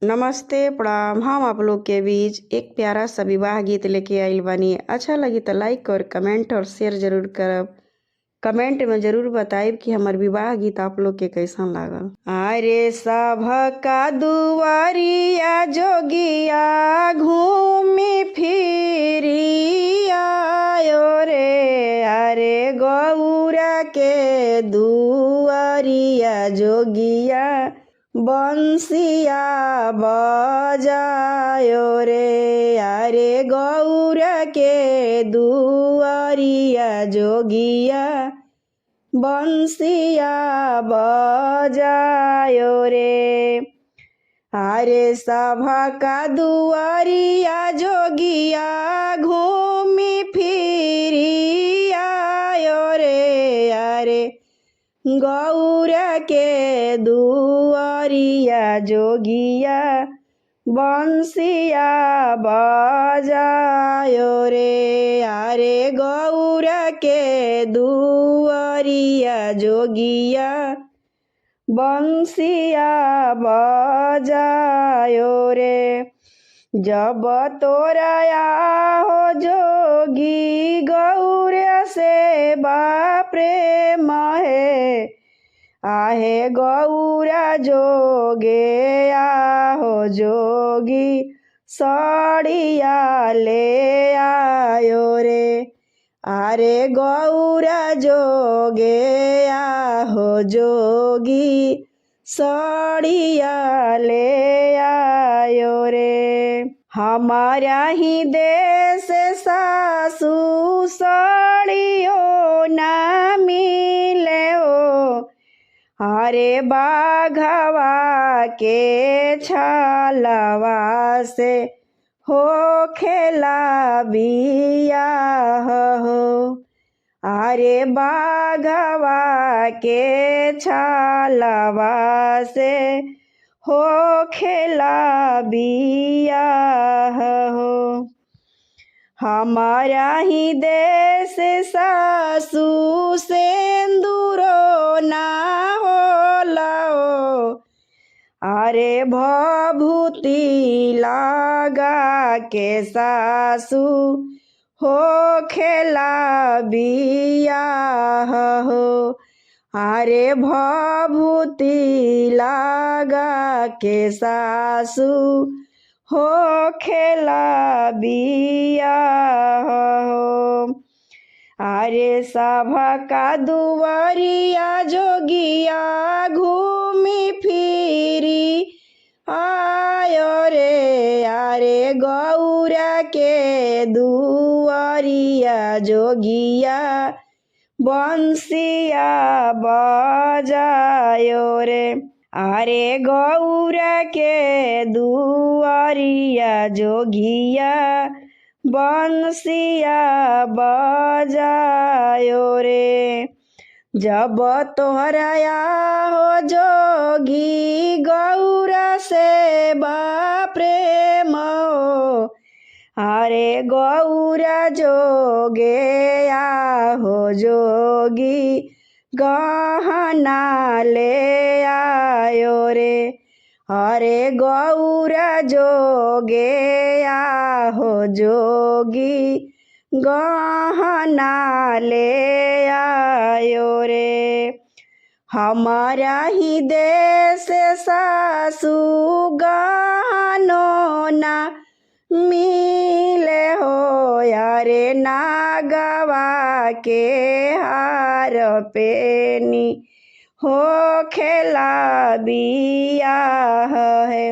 नमस्ते प्रणाम। हम आप लोग के बीच एक प्यारा सा विवाह गीत लेके आइल बानी। अच्छा लगी तो लाइक और कमेंट और शेयर जरूर करब। कमेंट में जरूर बताइब कि हमार विवाह गीत आप लोग के कैसन लागल। अरे सभ का दुआरिया जोगिया घूमी फिरी आयो रे। अरे गौरा के दुआरिया जोगिया बंसिया बजायो रे। अरे गौरा के दुआरिया जोगिया बंसिया बजायो रे। अरे सभा का दुआरिया जोगिया घूमी फिरी आयो रे। अरे गौरा के दुआरिया जोगिया बंसिया बजायो रे। अरे गौरा के दुआरिया जोगिया बंसिया बजायो रे। जब तोराया हो जोगी गौरा से प्रेम है। आहे गौरा जोगे आहो जोगी सड़िया ले आयो रे। अरे गौरा जोगे आहो जोगी सड़िया ले आयो रे। हमारा ही देश सासू सड़ियो ना मिले हो। अरे बाघवा के छालवा से हो खेला बियाह हो। अरे बाघवा के छालवा से हो खेला बियाह हो। हमारा ही देश सासू सेंदूरो ना होला हो। अरे भभूति लगा के सासू हो खेला बियाह हो। अरे भभूति लगा के सासू हो खेला बियाह हो। अरे सभा का दुआरिया जोगिया घूमी फिरी आयो रे। अरे गौरा के दुआरिया जोगिया बंसिया बजायो रे। अरे गौरा के दुआरिया जोगिया बंसिया बजायो रे। जब तोहराया हो जोगी गौरा से प्रेम हो। अरे गौरा जोगे आहो जोगी गहना ले आयो रे। अरे गौरा जोगे आहो जोगी गहना ले आयो रे। हमारा ही देश सासू गहनो ना मिले हो। अरे नागवा के हार पेनी हो खेला बियाह है।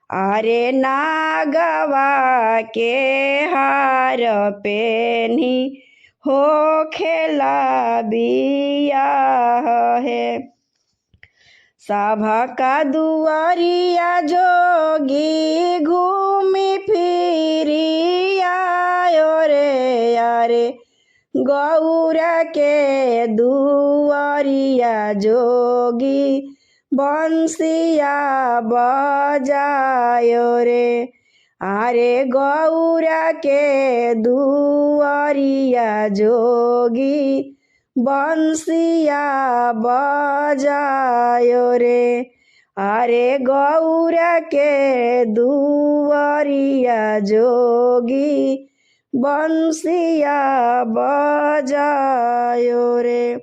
अरे नागवा के हार पेनी हो खेला बियाह है। सभा का दुआरिया जोगी घूमी फिरी आयो रे। अरे गौरा के दुआरिया जोगी बंसिया बजायो रे। अरे गौरा के दुआरिया जोगी बंसिया बजायो रे। अरे गौरा के दुवरिया जोगी बंसिया बजायो रे।